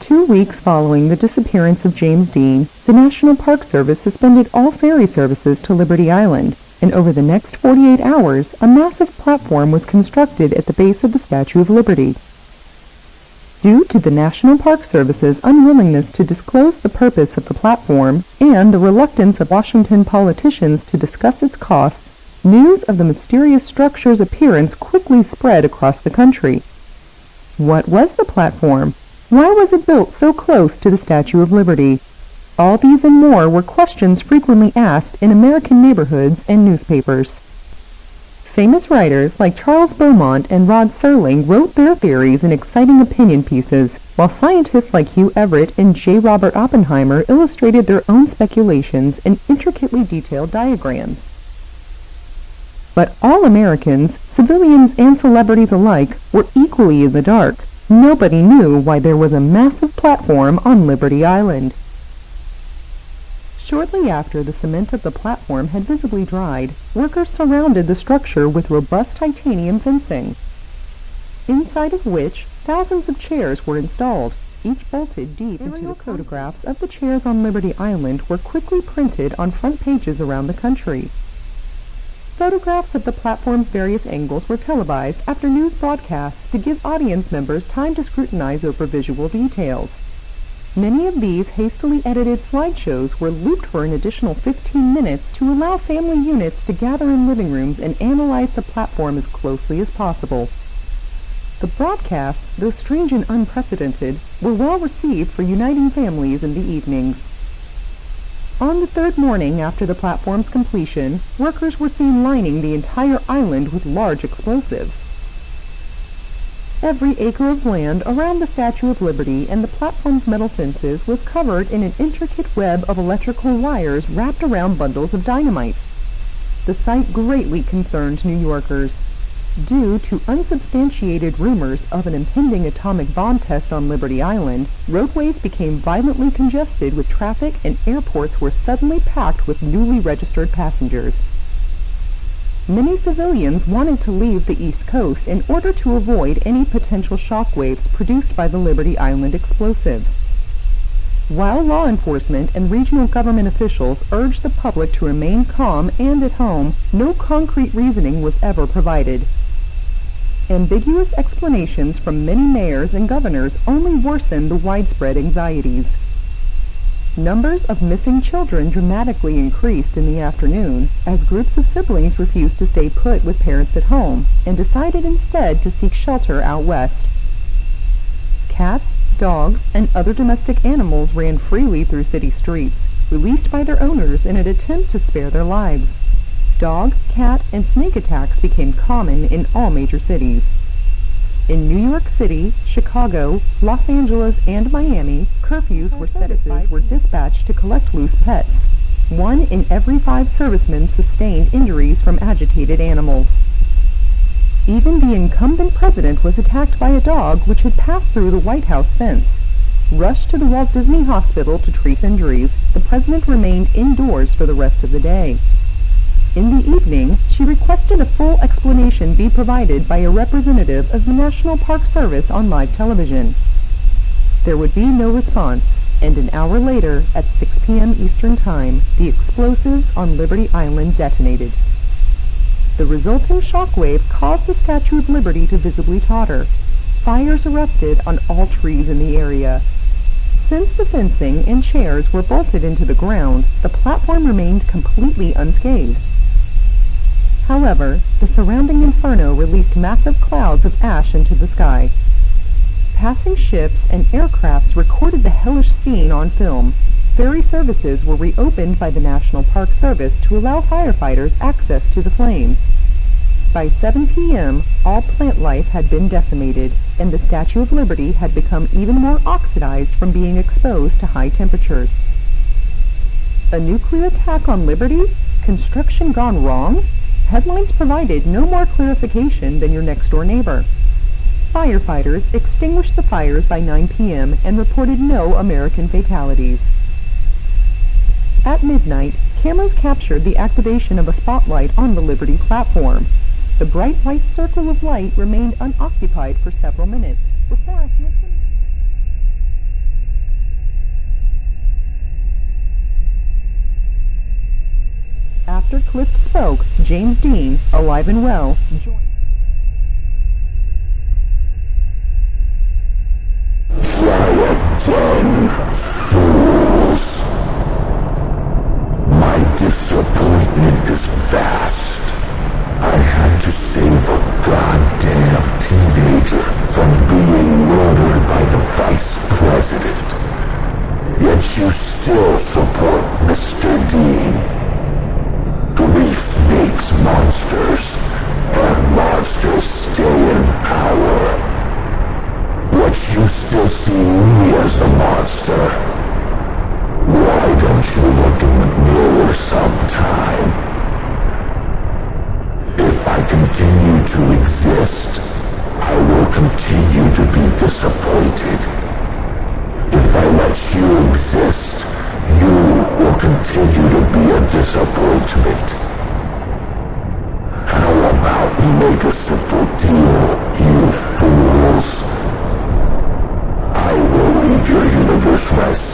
2 weeks following the disappearance of James Dean, the National Park Service suspended all ferry services to Liberty Island, and over the next 48 hours, a massive platform was constructed at the base of the Statue of Liberty. Due to the National Park Service's unwillingness to disclose the purpose of the platform and the reluctance of Washington politicians to discuss its costs, news of the mysterious structure's appearance quickly spread across the country. What was the platform? Why was it built so close to the Statue of Liberty? All these and more were questions frequently asked in American neighborhoods and newspapers. Famous writers like Charles Beaumont and Rod Serling wrote their theories in exciting opinion pieces, while scientists like Hugh Everett and J. Robert Oppenheimer illustrated their own speculations in intricately detailed diagrams. But all Americans, civilians and celebrities alike, were equally in the dark. Nobody knew why there was a massive platform on Liberty Island. Shortly after the cement of the platform had visibly dried, workers surrounded the structure with robust titanium fencing, inside of which thousands of chairs were installed, each bolted deep into the photographs of the chairs on Liberty Island were quickly printed on front pages around the country. Photographs of the platform's various angles were televised after news broadcasts to give audience members time to scrutinize over visual details. Many of these hastily edited slideshows were looped for an additional 15 minutes to allow family units to gather in living rooms and analyze the platform as closely as possible. The broadcasts, though strange and unprecedented, were well received for uniting families in the evenings. On the third morning after the platform's completion, workers were seen lining the entire island with large explosives. Every acre of land around the Statue of Liberty and the platform's metal fences was covered in an intricate web of electrical wires wrapped around bundles of dynamite. The sight greatly concerned New Yorkers. Due to unsubstantiated rumors of an impending atomic bomb test on Liberty Island, roadways became violently congested with traffic and airports were suddenly packed with newly registered passengers. Many civilians wanted to leave the East Coast in order to avoid any potential shockwaves produced by the Liberty Island explosive. While law enforcement and regional government officials urged the public to remain calm and at home, no concrete reasoning was ever provided. Ambiguous explanations from many mayors and governors only worsened the widespread anxieties. Numbers of missing children dramatically increased in the afternoon as groups of siblings refused to stay put with parents at home and decided instead to seek shelter out west. Cats, dogs, and other domestic animals ran freely through city streets, released by their owners in an attempt to spare their lives. Dog, cat, and snake attacks became common in all major cities. In New York City, Chicago, Los Angeles, and Miami, curfews were dispatched to collect loose pets. 1 in every 5 servicemen sustained injuries from agitated animals. Even the incumbent president was attacked by a dog which had passed through the White House fence. Rushed to the Walt Disney Hospital to treat injuries, the president remained indoors for the rest of the day. In the evening, she requested a full explanation be provided by a representative of the National Park Service on live television. There would be no response, and an hour later, at 6 p.m. Eastern Time, the explosives on Liberty Island detonated. The resulting shockwave caused the Statue of Liberty to visibly totter. Fires erupted on all trees in the area. Since the fencing and chairs were bolted into the ground, the platform remained completely unscathed. However, the surrounding inferno released massive clouds of ash into the sky. Passing ships and aircrafts recorded the hellish scene on film. Ferry services were reopened by the National Park Service to allow firefighters access to the flames. By 7 p.m., all plant life had been decimated, and the Statue of Liberty had become even more oxidized from being exposed to high temperatures. A nuclear attack on Liberty? Construction gone wrong? Headlines provided no more clarification than your next-door neighbor. Firefighters extinguished the fires by 9 p.m. and reported no American fatalities. At midnight, cameras captured the activation of a spotlight on the Liberty platform. The bright white circle of light remained unoccupied for several minutes before a handsome... James Dean, alive and well, Try again, fools. My disappointment is vast. I had to save a goddamn teenager from being murdered by the vice president. Yet you still support Mr. Dean. Grief makes monsters, and monsters stay in power. But you still see me as the monster. Why don't you look in the mirror sometime? If I continue to exist, I will continue to be disappointed. If I let you exist, you will continue to be a disappointment. How about we make a simple deal, you fools? I will leave your universe rest